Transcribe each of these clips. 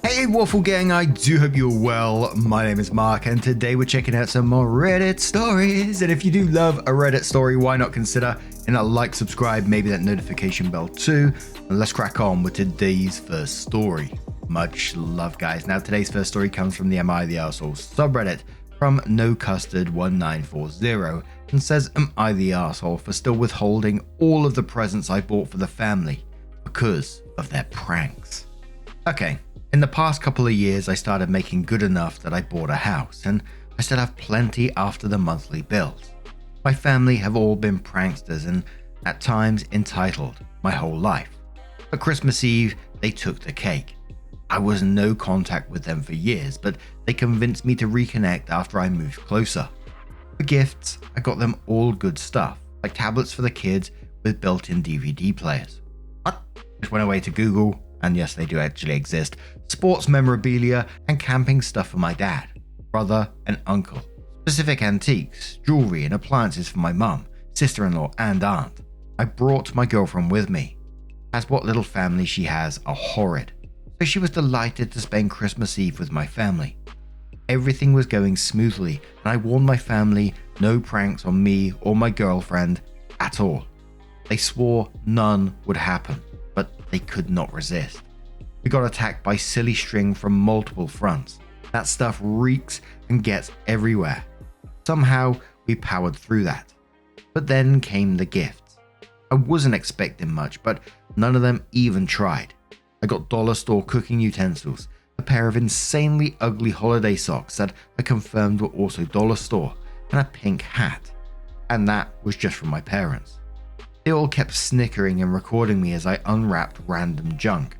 Hey Waffle Gang, I do hope you're well. My name is Mark and today we're checking out some more Reddit stories. And if you do love a Reddit story, why not consider a like, subscribe, maybe that notification bell too. And let's crack on with today's first story. Much love, guys. Now today's first story comes from the Am I the Arsehole subreddit from NoCustard1940 and says, am I the arsehole for still withholding all of the presents I bought for the family because of their pranks? Okay. In the past couple of years, I started making good enough that I bought a house, and I still have plenty after the monthly bills. My family have all been pranksters and at times entitled my whole life. But Christmas Eve, they took the cake. I was in no contact with them for years, but they convinced me to reconnect after I moved closer. For gifts, I got them all good stuff, like tablets for the kids with built-in DVD players. I just went away to Google, and yes, they do actually exist, sports memorabilia and camping stuff for my dad, brother and uncle, specific antiques, jewelry and appliances for my mum, sister-in-law and aunt. I brought my girlfriend with me, as what little family she has are horrid, so she was delighted to spend Christmas Eve with my family. Everything was going smoothly and I warned my family no pranks on me or my girlfriend at all. They swore none would happen, but they could not resist. We got attacked by silly string from multiple fronts. That stuff reeks and gets everywhere. Somehow we powered through that. But then came the gifts. I wasn't expecting much, but none of them even tried. I got dollar store cooking utensils, a pair of insanely ugly holiday socks that I confirmed were also dollar store, and a pink hat. And that was just from my parents. They all kept snickering and recording me as I unwrapped random junk.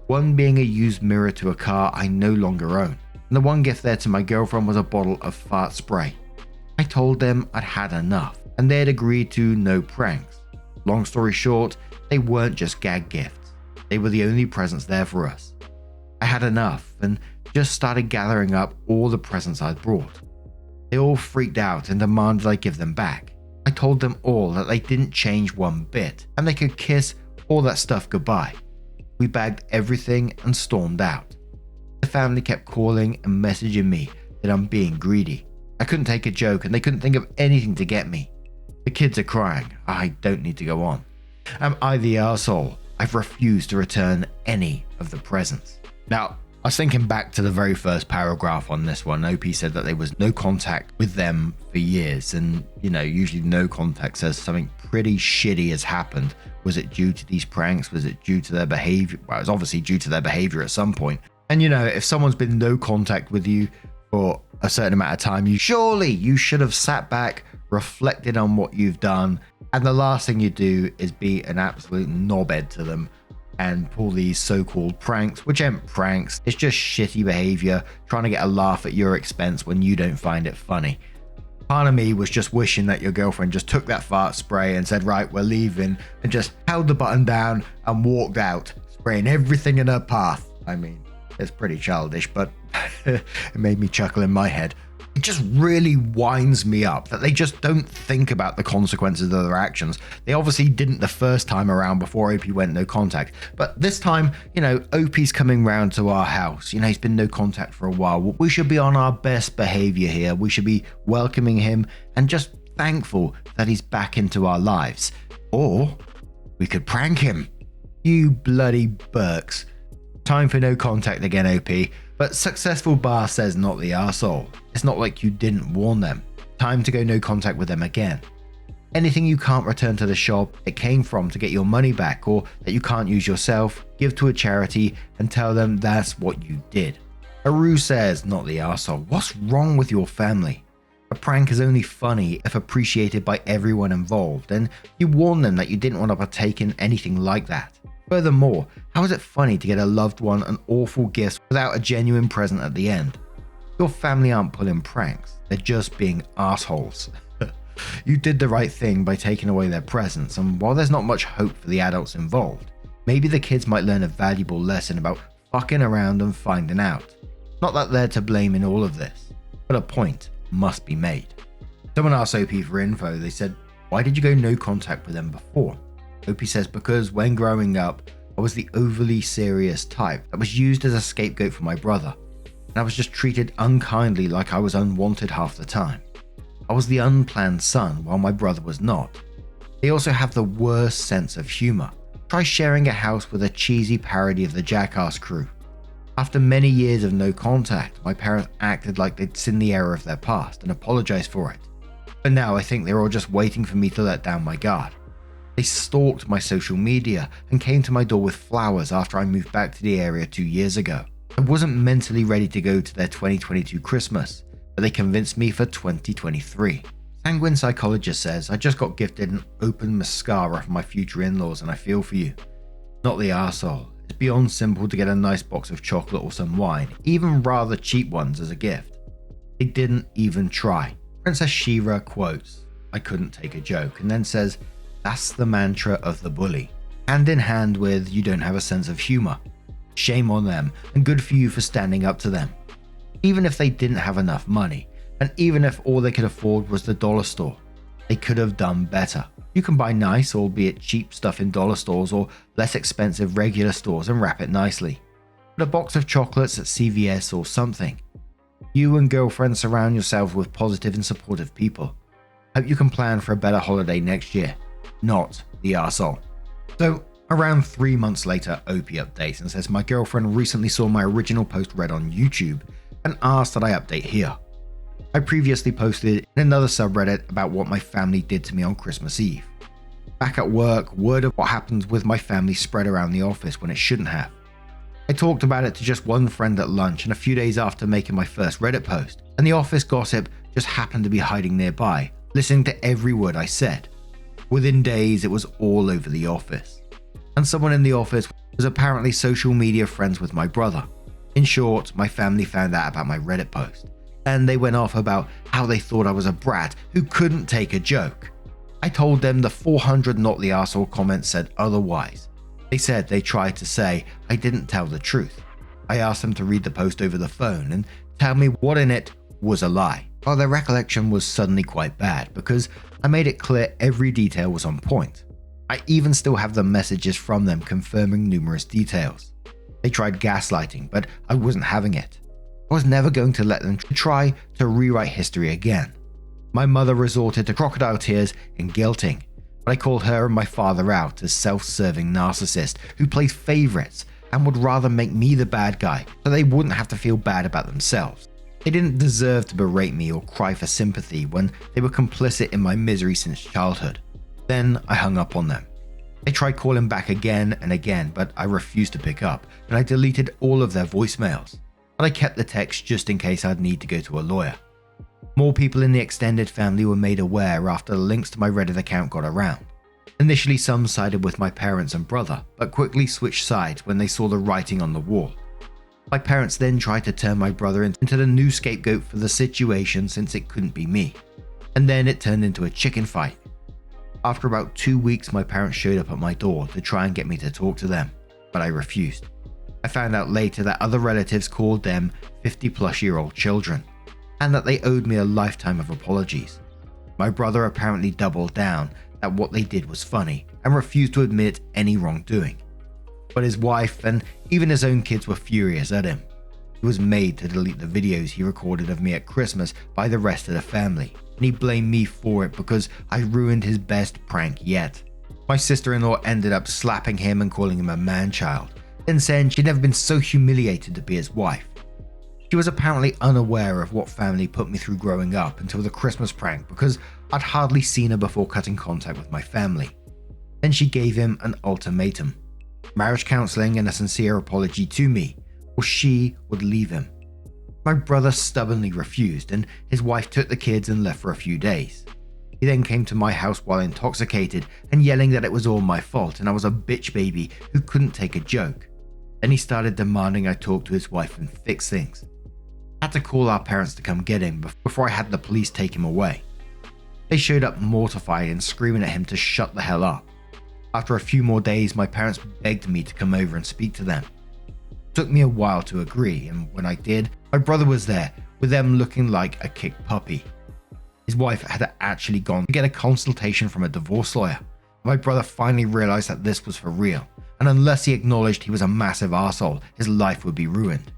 One being a used mirror to a car I no longer own, and the one gift there to my girlfriend was a bottle of fart spray. I told them I'd had enough, and they had agreed to no pranks. Long story short, they weren't just gag gifts. They were the only presents there for us. I had enough and just started gathering up all the presents I'd brought. They all freaked out and demanded I give them back. I told them all that they didn't change one bit and they could kiss all that stuff goodbye. We bagged everything and stormed out. The family kept calling and messaging me that I'm being greedy. I couldn't take a joke and they couldn't think of anything to get me. The kids are crying. I don't need to go on. Am I the arsehole? I've refused to return any of the presents. Now, I was thinking back to the very first paragraph on this one. OP said that there was no contact with them for years, and usually no contact says something pretty shitty has happened. Was it due to these pranks? Was it due to their behavior? Well, it was obviously due to their behavior at some point. And if someone's been no contact with you for a certain amount of time, you should have sat back, reflected on what you've done, and the last thing you do is be an absolute knobhead to them and pull these so-called pranks, which aren't pranks. It's just shitty behavior, trying to get a laugh at your expense when you don't find it funny. Part of me was just wishing that your girlfriend just took that fart spray and said, right, we're leaving, and just held the button down and walked out, spraying everything in her path. I mean, it's pretty childish, but it made me chuckle in my head. It just really winds me up that they just don't think about the consequences of their actions. They obviously didn't the first time around before OP went no contact. But this time, OP's coming round to our house. He's been no contact for a while. We should be on our best behavior here. We should be welcoming him and just thankful that he's back into our lives. Or we could prank him. You bloody Burks. Time for no contact again, OP. But Successful Bar says not the arsehole. It's not like you didn't warn them. Time to go no contact with them again. Anything you can't return to the shop it came from to get your money back, or that you can't use yourself, give to a charity and tell them that's what you did. Aru says not the arsehole. What's wrong with your family? A prank is only funny if appreciated by everyone involved, and you warned them that you didn't want to partake in anything like that. Furthermore, how is it funny to get a loved one an awful gift without a genuine present at the end? Your family aren't pulling pranks, they're just being assholes. You did the right thing by taking away their presents, and while there's not much hope for the adults involved, maybe the kids might learn a valuable lesson about fucking around and finding out. Not that they're to blame in all of this, but a point must be made. Someone asked OP for info. They said, why did you go no contact with them before? OP says because when growing up, I was the overly serious type that was used as a scapegoat for my brother, and I was just treated unkindly like I was unwanted half the time. I was the unplanned son while my brother was not. They also have the worst sense of humor. Try sharing a house with a cheesy parody of the Jackass crew. After many years of no contact, my parents acted like they'd seen the error of their past and apologized for it. But now I think they're all just waiting for me to let down my guard. They stalked my social media and came to my door with flowers after I moved back to the area 2 years ago. I wasn't mentally ready to go to their 2022 Christmas, but they convinced me for 2023. Sanguine Psychologist says, I just got gifted an open mascara from my future in-laws and I feel for you. Not the arsehole. It's beyond simple to get a nice box of chocolate or some wine, even rather cheap ones as a gift. They didn't even try. Princess Shira quotes, I couldn't take a joke, and then says, that's the mantra of the bully. Hand in hand with, you don't have a sense of humor. Shame on them, and good for you for standing up to them. Even if they didn't have enough money, and even if all they could afford was the dollar store, they could have done better. You can buy nice, albeit cheap stuff in dollar stores or less expensive regular stores and wrap it nicely. Put a box of chocolates at CVS or something. You and girlfriend surround yourselves with positive and supportive people. Hope you can plan for a better holiday next year. Not the arsehole. So, around 3 months later, Opie updates and says my girlfriend recently saw my original post read on YouTube and asked that I update here. I previously posted in another subreddit about what my family did to me on Christmas Eve. Back at work, word of what happens with my family spread around the office when it shouldn't have. I talked about it to just one friend at lunch and a few days after making my first Reddit post, and the office gossip just happened to be hiding nearby, listening to every word I said. Within days, it was all over the office. And someone in the office was apparently social media friends with my brother. In short, my family found out about my Reddit post, and they went off about how they thought I was a brat who couldn't take a joke. I told them the 400 not the arsehole comments said otherwise. They said they tried to say I didn't tell the truth. I asked them to read the post over the phone and tell me what in it was a lie. Well, their recollection was suddenly quite bad because I made it clear every detail was on point. I even still have the messages from them confirming numerous details. They tried gaslighting, but I wasn't having it. I was never going to let them try to rewrite history again. My mother resorted to crocodile tears and guilting, but I called her and my father out as self-serving narcissists who played favorites and would rather make me the bad guy so they wouldn't have to feel bad about themselves. They didn't deserve to berate me or cry for sympathy when they were complicit in my misery since childhood. Then I hung up on them. They tried calling back again and again, but I refused to pick up, and I deleted all of their voicemails. But I kept the text just in case I'd need to go to a lawyer. More people in the extended family were made aware after the links to my Reddit account got around. Initially, some sided with my parents and brother, but quickly switched sides when they saw the writing on the wall. My parents then tried to turn my brother into the new scapegoat for the situation since it couldn't be me. And then it turned into a chicken fight. After about 2 weeks, my parents showed up at my door to try and get me to talk to them, but I refused. I found out later that other relatives called them 50-plus-year-old children, and that they owed me a lifetime of apologies. My brother apparently doubled down that what they did was funny and refused to admit any wrongdoing. But his wife and even his own kids were furious at him. He was made to delete the videos he recorded of me at Christmas by the rest of the family, and he blamed me for it because I ruined his best prank yet. My sister-in-law ended up slapping him and calling him a man-child, then saying she'd never been so humiliated to be his wife. She was apparently unaware of what family put me through growing up until the Christmas prank because I'd hardly seen her before cutting contact with my family. Then she gave him an ultimatum: marriage counseling and a sincere apology to me, or she would leave him. My brother stubbornly refused, and his wife took the kids and left for a few days. He then came to my house while intoxicated and yelling that it was all my fault and I was a bitch baby who couldn't take a joke. Then he started demanding I talk to his wife and fix things. I had to call our parents to come get him before I had the police take him away. They showed up mortified and screaming at him to shut the hell up. After a few more days, my parents begged me to come over and speak to them. It took me a while to agree, and when I did, my brother was there, with them looking like a kicked puppy. His wife had actually gone to get a consultation from a divorce lawyer. My brother finally realized that this was for real, and unless he acknowledged he was a massive arsehole, his life would be ruined.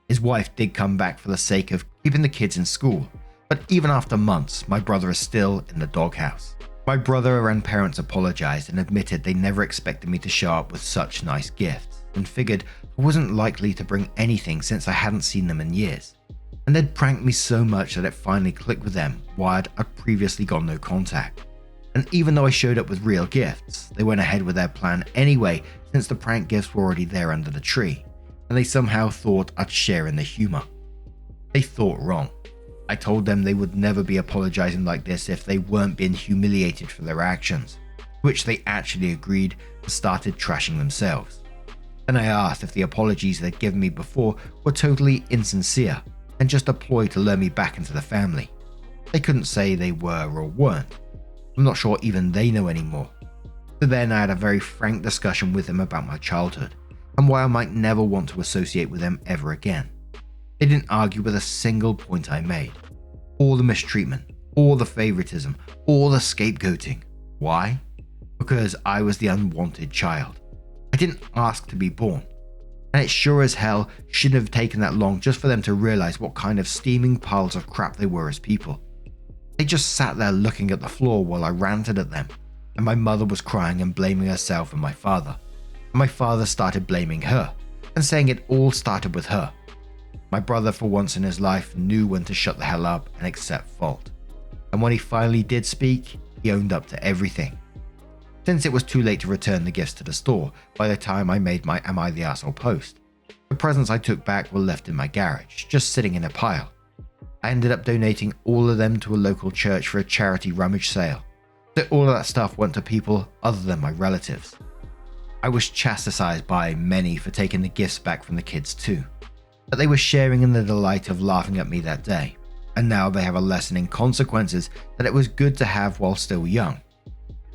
His wife did come back for the sake of keeping the kids in school, but even after months, my brother is still in the doghouse. My brother and parents apologized and admitted they never expected me to show up with such nice gifts, and figured I wasn't likely to bring anything since I hadn't seen them in years. And they'd pranked me so much that it finally clicked with them why I'd previously got no contact. And even though I showed up with real gifts, they went ahead with their plan anyway since the prank gifts were already there under the tree, and they somehow thought I'd share in the humor. They thought wrong. I told them they would never be apologizing like this if they weren't being humiliated for their actions, which they actually agreed and started trashing themselves. Then I asked if the apologies they'd given me before were totally insincere and just a ploy to lure me back into the family. They couldn't say they were or weren't. I'm not sure even they know anymore. So then I had a very frank discussion with them about my childhood and why I might never want to associate with them ever again. They didn't argue with a single point I made. All the mistreatment, all the favoritism, all the scapegoating. Why? Because I was the unwanted child. I didn't ask to be born. And it sure as hell shouldn't have taken that long just for them to realize what kind of steaming piles of crap they were as people. They just sat there looking at the floor while I ranted at them, and my mother was crying and blaming herself and my father. And my father started blaming her and saying it all started with her. My brother, for once in his life, knew when to shut the hell up and accept fault. And when he finally did speak, he owned up to everything. Since it was too late to return the gifts to the store by the time I made my Am I the Arsehole post, the presents I took back were left in my garage, just sitting in a pile. I ended up donating all of them to a local church for a charity rummage sale, so all of that stuff went to people other than my relatives. I was chastised by many for taking the gifts back from the kids too, but they were sharing in the delight of laughing at me that day, and now they have a lesson in consequences that it was good to have while still young.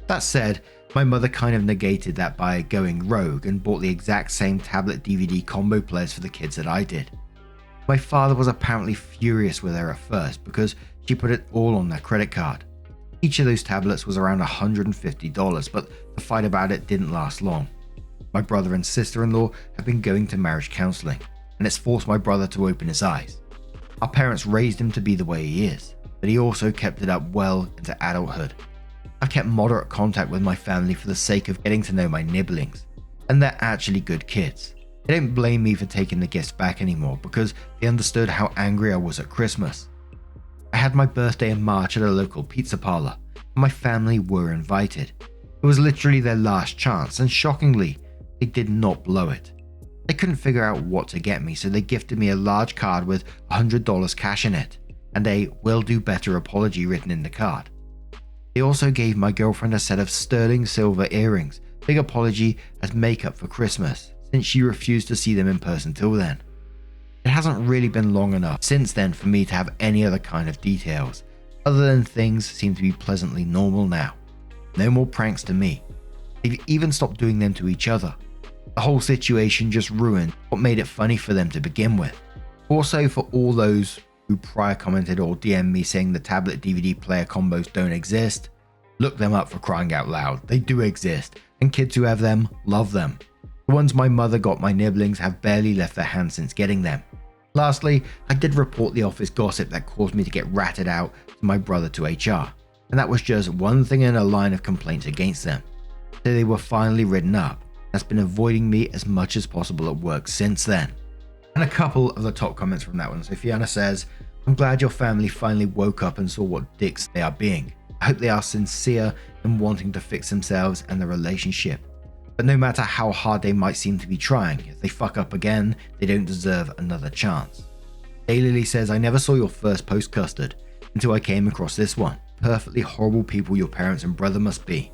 That said, my mother kind of negated that by going rogue and bought the exact same tablet DVD combo players for the kids that I did. My father was apparently furious with her at first because she put it all on their credit card. Each of those tablets was around $150, but the fight about it didn't last long. My brother and sister-in-law have been going to marriage counseling, and it's forced my brother to open his eyes. Our parents raised him to be the way he is, but he also kept it up well into adulthood. I've kept moderate contact with my family for the sake of getting to know my nibblings, and they're actually good kids. They don't blame me for taking the gifts back anymore because they understood how angry I was at Christmas. I had my birthday in March at a local pizza parlor, and my family were invited. It was literally their last chance, and shockingly, they did not blow it. They couldn't figure out what to get me, so they gifted me a large card with $100 cash in it, and a "will do better" apology written in the card. They also gave my girlfriend a set of sterling silver earrings, big apology as makeup for Christmas, since she refused to see them in person till then. It hasn't really been long enough since then for me to have any other kind of details, other than things seem to be pleasantly normal now. No more pranks to me. They've even stopped doing them to each other. The whole situation just ruined what made it funny for them to begin with. Also, for all those who prior commented or DM'd me saying the tablet DVD player combos don't exist, look them up for crying out loud. They do exist, and kids who have them love them. The ones my mother got my nibblings have barely left their hands since getting them. Lastly, I did report the office gossip that caused me to get ratted out to my brother to HR, and that was just one thing in a line of complaints against them. So they were finally written up. That's been avoiding me as much as possible at work since then. And a couple of the top comments from that one. So Fiona says, "I'm glad your family finally woke up and saw what dicks they are being. I hope they are sincere in wanting to fix themselves and the relationship. But no matter how hard they might seem to be trying, if they fuck up again, they don't deserve another chance." Daylily says, "I never saw your first post, Custard, until I came across this one. Perfectly horrible people your parents and brother must be.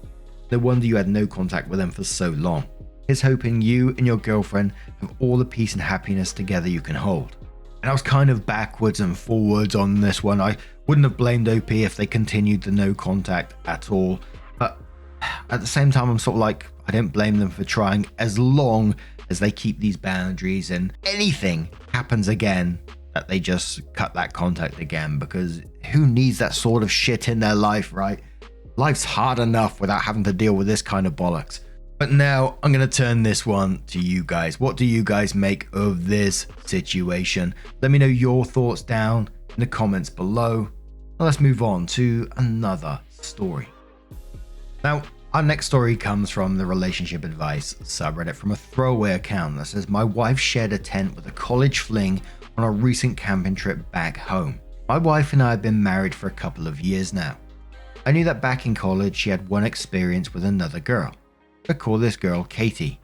No wonder you had no contact with them for so long. Here's hoping you and your girlfriend have all the peace and happiness together you can hold." And I was kind of backwards and forwards on this one. I wouldn't have blamed OP if they continued the no contact at all. But at the same time, I'm sort of like, I don't blame them for trying as long as they keep these boundaries and anything happens again that they just cut that contact again, because who needs that sort of shit in their life, right? Life's hard enough without having to deal with this kind of bollocks. But now I'm going to turn this one to you guys. What do you guys make of this situation? Let me know your thoughts down in the comments below. Now let's move on to another story. Now, our next story comes from the relationship advice subreddit from a throwaway account that says, my wife shared a tent with a college fling on a recent camping trip back home. My wife and I have been married for a couple of years now. I knew that back in college she had one experience with another girl. I call this girl Katie.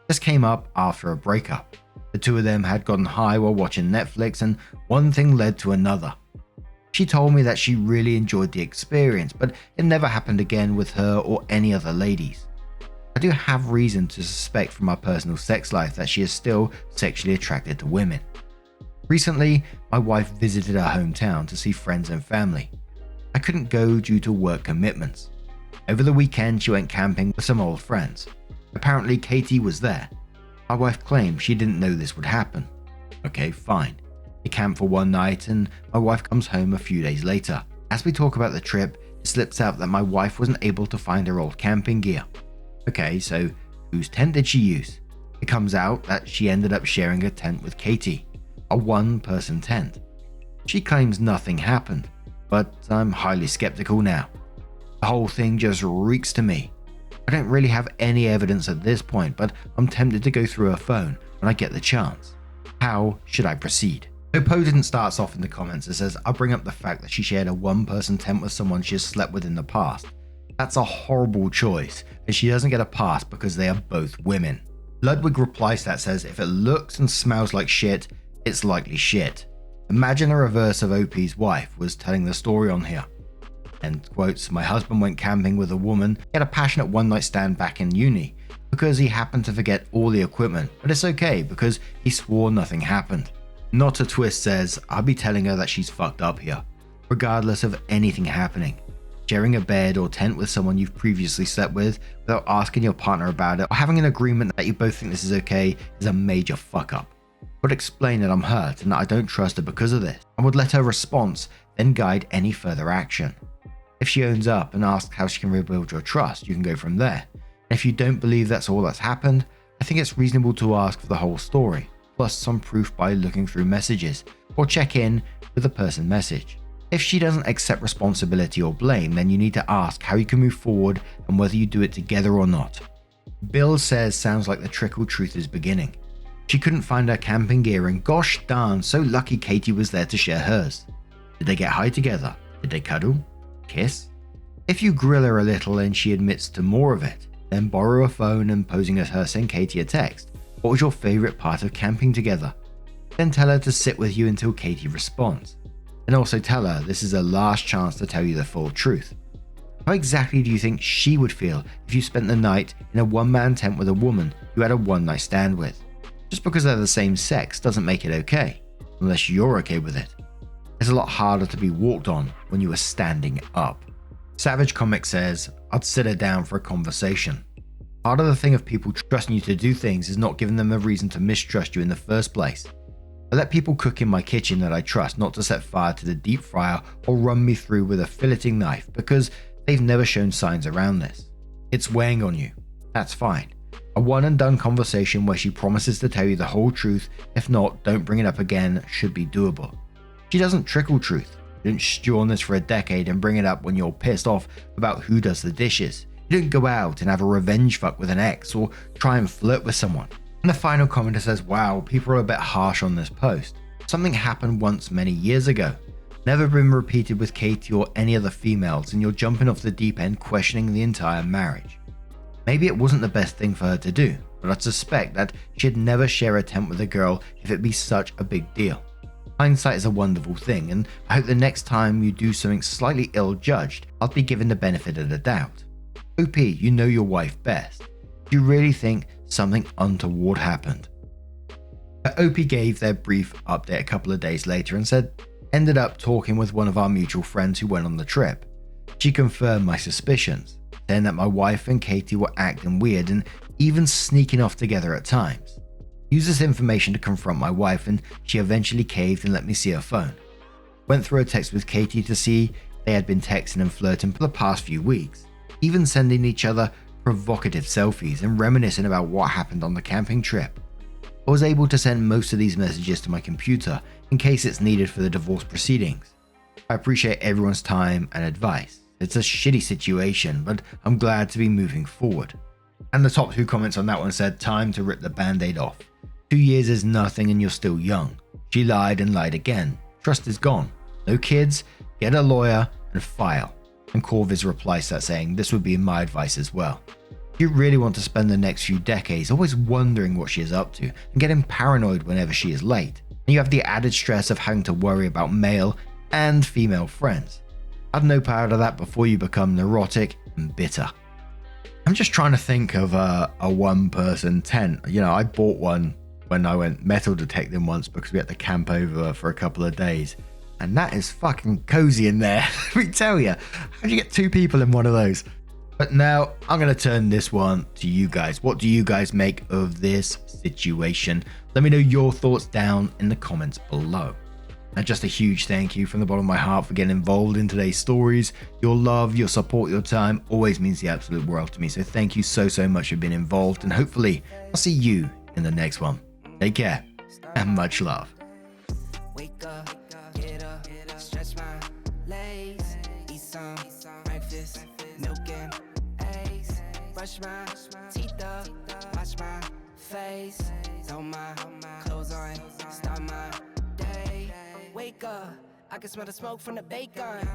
This came up after a breakup. The two of them had gotten high while watching Netflix, and one thing led to another. She told me that she really enjoyed the experience, but it never happened again with her or any other ladies. I do have reason to suspect from our personal sex life that she is still sexually attracted to women. Recently, my wife visited our hometown to see friends and family. I couldn't go due to work commitments. Over the weekend, she went camping with some old friends. Apparently, Katie was there. My wife claimed she didn't know this would happen. Okay, fine. They camped for one night and my wife comes home a few days later. As we talk about the trip, it slips out that my wife wasn't able to find her old camping gear. Okay, so whose tent did she use? It comes out that she ended up sharing a tent with Katie, a one-person tent. She claims nothing happened, but I'm highly skeptical now. The whole thing just reeks to me. I don't really have any evidence at this point, but I'm tempted to go through her phone when I get the chance. How should I proceed? So Podent starts off in the comments and says, I'll bring up the fact that she shared a one-person tent with someone she has slept with in the past. That's a horrible choice, and she doesn't get a pass because they are both women. Ludwig replies to that, says, if it looks and smells like shit, it's likely shit. Imagine a reverse of OP's wife was telling the story on here. End quotes, my husband went camping with a woman. He had a passionate one-night stand back in uni because he happened to forget all the equipment, but it's okay because he swore nothing happened. Not a Twist says, I'll be telling her that she's fucked up here, regardless of anything happening. Sharing a bed or tent with someone you've previously slept with without asking your partner about it or having an agreement that you both think this is okay is a major fuck up. Would explain that I'm hurt and that I don't trust her because of this, and would let her response then guide any further action. If she owns up and asks how she can rebuild your trust, you can go from there. And if you don't believe that's all that's happened, I think it's reasonable to ask for the whole story, plus some proof by looking through messages, or check in with the person message. If she doesn't accept responsibility or blame, then you need to ask how you can move forward and whether you do it together or not. Bill says, sounds like the trickle truth is beginning. She couldn't find her camping gear and gosh darn, so lucky Katie was there to share hers. Did they get high together? Did they cuddle? Kiss? If you grill her a little and she admits to more of it, then borrow a phone and posing as her send Katie a text. What was your favorite part of camping together? Then tell her to sit with you until Katie responds. And also tell her this is her last chance to tell you the full truth. How exactly do you think she would feel if you spent the night in a one-man tent with a woman you had a one-night stand with? Just because they're the same sex doesn't make it okay, unless you're okay with it. It's a lot harder to be walked on when you are standing up. Savage Comic says, I'd sit her down for a conversation. Part of the thing of people trusting you to do things is not giving them a reason to mistrust you in the first place. I let people cook in my kitchen that I trust not to set fire to the deep fryer or run me through with a filleting knife because they've never shown signs around this. It's weighing on you. That's fine. A one and done conversation where she promises to tell you the whole truth, if not, don't bring it up again, should be doable. She doesn't trickle truth. You didn't stew on this for a decade and bring it up when you're pissed off about who does the dishes. You didn't go out and have a revenge fuck with an ex or try and flirt with someone. And the final commenter says, wow, people are a bit harsh on this post. Something happened once many years ago. Never been repeated with Katie or any other females, and you're jumping off the deep end questioning the entire marriage. Maybe it wasn't the best thing for her to do, but I'd suspect that she'd never share a tent with a girl if it'd be such a big deal. Hindsight is a wonderful thing, and I hope the next time you do something slightly ill-judged, I'll be given the benefit of the doubt. OP, you know your wife best. Do you really think something untoward happened? OP gave their brief update a couple of days later and said, ended up talking with one of our mutual friends who went on the trip. She confirmed my suspicions, saying that my wife and Katie were acting weird and even sneaking off together at times. Used this information to confront my wife and she eventually caved and let me see her phone. Went through a text with Katie to see they had been texting and flirting for the past few weeks, even sending each other provocative selfies, and reminiscing about what happened on the camping trip. I was able to send most of these messages to my computer in case it's needed for the divorce proceedings. I appreciate everyone's time and advice. It's a shitty situation, but I'm glad to be moving forward. And the top 2 comments on that one said, time to rip the band-aid off. 2 years is nothing and you're still young. She lied and lied again. Trust is gone. No kids, get a lawyer and file. And Corvus replies to that saying, this would be my advice as well. You really want to spend the next few decades always wondering what she is up to and getting paranoid whenever she is late. And you have the added stress of having to worry about male and female friends. Add no power to that before you become neurotic and bitter. I'm just trying to think of a one-person tent. You know, I bought one when I went metal detecting once because we had to camp over for a couple of days. And that is fucking cozy in there. Let me tell you, how do you get 2 people in one of those? But now I'm going to turn this one to you guys. What do you guys make of this situation? Let me know your thoughts down in the comments below. And just a huge thank you from the bottom of my heart for getting involved in today's stories. Your love, your support, your time always means the absolute world to me. So thank you so much for being involved. And hopefully I'll see you in the next one. Take care and much love. Wake up, get up, stretch my legs, eat some breakfast, milk and eggs, brush my teeth up, wash my face, throw my clothes on, start my day. Wake up, I can smell the smoke from the bacon.